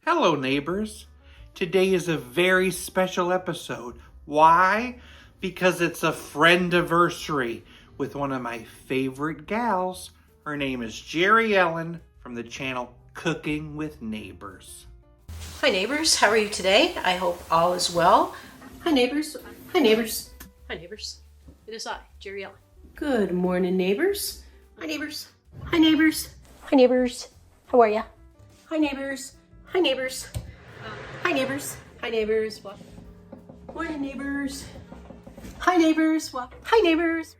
Hello, neighbors. Today is a very special episode. Why? Because it's a Friendiversary with one of my favorite gals. Her name is Jerri-ellen from the channel Cooking with Neighbors. Hi neighbors, how are you today? I hope all is well. Hi neighbors. Hi neighbors. Hi neighbors. It is I, Jerri-ellen. Good morning neighbors. Hi neighbors. Hi neighbors. Hi neighbors. How are ya? Hi neighbors. Hi neighbors. Hi neighbors. Hi neighbors. What? Morning neighbors. Hi neighbors. What? Hi neighbors.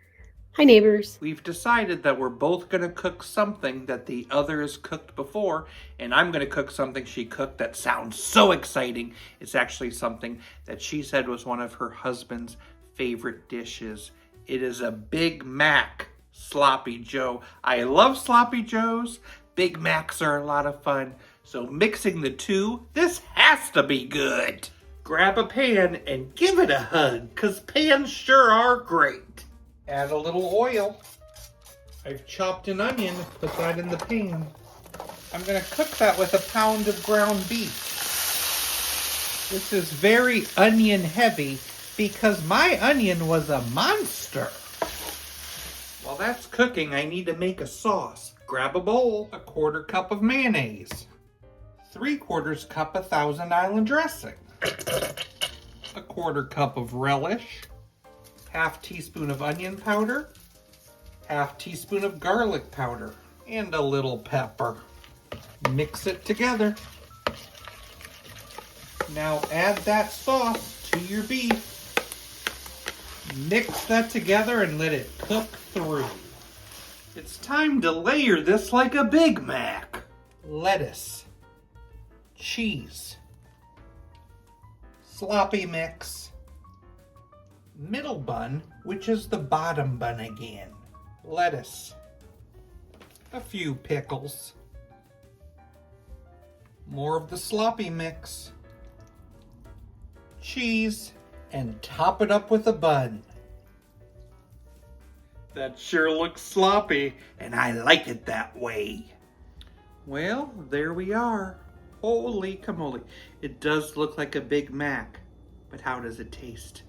Hi neighbors. We've decided that we're both going to cook something that the other has cooked before, and I'm going to cook something she cooked that sounds so exciting. It's actually something that she said was one of her husband's favorite dishes. It is a Big Mac Sloppy Joe. I love Sloppy Joes. Big Macs are a lot of fun. So mixing the two, this has to be good. Grab a pan and give it a hug, because pans sure are great. Add a little oil. I've chopped an onion, put that in the pan. I'm gonna cook that with a pound of ground beef. This is very onion heavy because my onion was a monster. While that's cooking, I need to make a sauce. Grab a bowl, a 1/4 cup of mayonnaise, 3/4 cup of Thousand Island dressing, a 1/4 cup of relish, 1/2 teaspoon of onion powder, 1/2 teaspoon of garlic powder, and a little pepper. Mix it together. Now add that sauce to your beef. Mix that together and let it cook through. It's time to layer this like a Big Mac. Lettuce, cheese, sloppy mix, middle bun, which is the bottom bun again, lettuce, a few pickles, more of the sloppy mix, cheese, and top it up with a bun. That sure looks sloppy, and I like it that way. Well, there we are. Holy camole. It does look like a Big Mac, but how does it taste?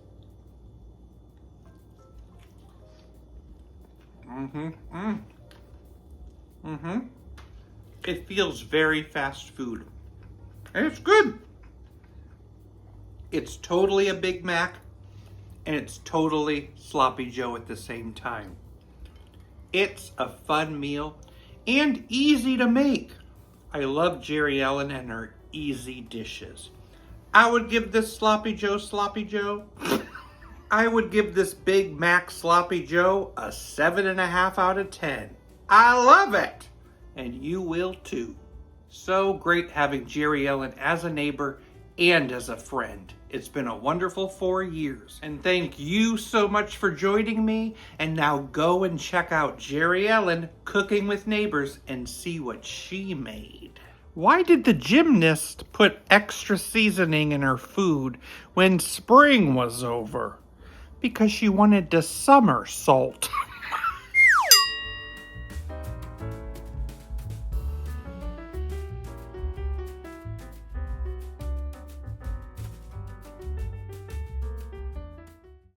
It feels very fast food. And it's good. It's totally a Big Mac, and it's totally Sloppy Joe at the same time. It's a fun meal and easy to make. I love Jerri-ellen and her easy dishes. I would give this Sloppy Joe. I would give this Big Mac Sloppy Joe a 7.5 out of 10. I love it! And you will too. So great having Jerri-ellen as a neighbor and as a friend. It's been a wonderful 4 years. And thank you so much for joining me. And now go and check out Jerri-ellen Cooking with Neighbors and see what she made. Why did the gymnast put extra seasoning in her food when spring was over? Because she wanted to somersault.